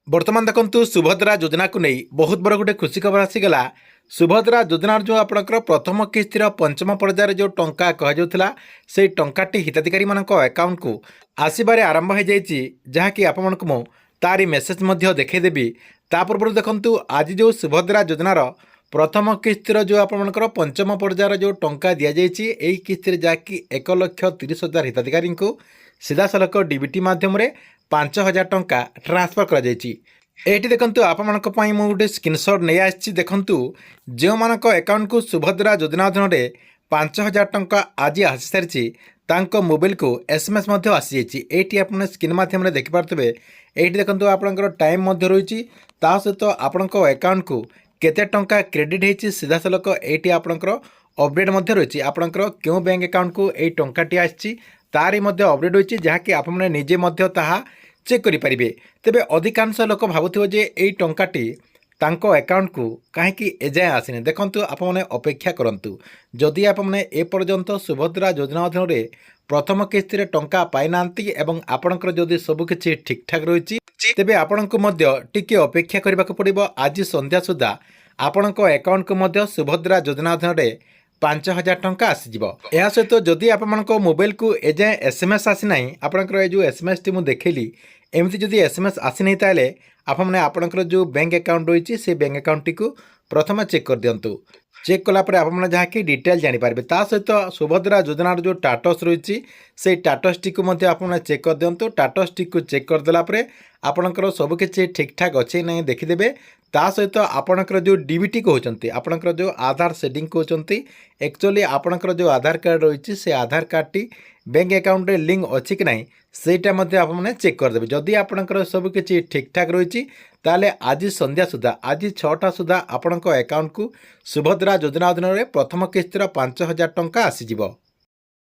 बर्तमान देखु सुभद्रा योजना को नहीं बहुत बड़ गोटे खुशी खबर आसीगला। सुभद्रा योजनार जो आपंकर प्रथम किस्तिर पंचम पर्यायर जो टंका कहला से टंकाटी हिताधिकारी मान अकाउंट को आसबार आरंभ हो जहाँकि आपको तारी मेसेज देखदेवी। ता पूर्व देखु आज जो सुभद्रा योजनार प्रथम किस्तिर जो आपंकर पंचम पर्यायर जो टंका दि जाए किस्तिर जहाँकि 1,30,000 हिताधिकारी को सीधा सलख डीबीटी मध्यम 5,000 टंका ट्रांसफर कर एटी देखंतु आपमानक मु गोटे स्क्रीनशॉट नहीं आछि। देखंतु जो मानक अकाउंट को सुभद्रा योजना अधीन 5,000 टंका आज आसी सारी तांको मोबाइल को एसएमएस आसी जाइए। एटी आप स्क्रीन माध्यम देखिपे ये देखंतु आपनकर टाइम रही सहित आपण अकाउंट को केते टंका क्रेडिट होती सीधा सलख ये आपनकर अपडेट रही आपनकर क्यों बैंक अकाउंट को यही टंकाटी आसी तारी अपडेट होती जहाँकि आपने निजे चेक करें। तेबे अधिकांश लोक भावुथिबे जे एई टंकाटी तांको अकाउंट को कहीं एजाए आसने। देखंतु आपने अपेक्षा करंतु जदि आपने ए पर्यंत सुभद्रा योजना अधीन प्रथम किस्ती टंका पाई नांती एवं आपणकर जदि सबकिछि ठीक ठाक रही तेबे आपणको मध्य टिके अपेक्षा करबा को पड़िबो। आज संध्या सुधा आपणको अकाउंट को मध्य सुभद्रा योजना अधीन 5,000 टंका आसीज। यह सहित जदि आप मोबाइल को एजाए एसएमएस आसी ना आपंकर जो एसएमएस टी मुझे देखली एमती जदि एसएमएस आसी नहीं ताले आपने आपंकर जो बैंक अकाउंट रही से बैंक अकाउंट टी को प्रथम चेक कर दिंतु। चेक कलापर आपने जहाँ कि डिटेल जानीपारे ता सहित सुभद्रा योजनार जो स्टाटस रही से स्टाटस टी को आपने चेक कर दिंतु। स्टाटस टी को चेक करदेलापर आपणकर सबकि ठीक ठाक अच्छे ना देखीदे। ता सहित आपणकर जो डीबीटी कहते आपणकर जो आधार सेटिंग कहते एक्चुअली आपणकर जो आधार कार्ड रही से आधार कार्ड टी बैंक अकाउंट रे लिंक अच्छी कि नहीं सेटा आपने चेक करदेवे। जदि आपणकर सबकि ठीक ठाक रही ताले आज संध्या सुधा आज 6टा सुधा आपण अकाउंट को सुभद्रा योजना अधीन प्रथम किस्तिर 5,000 टंका आसीजिवो।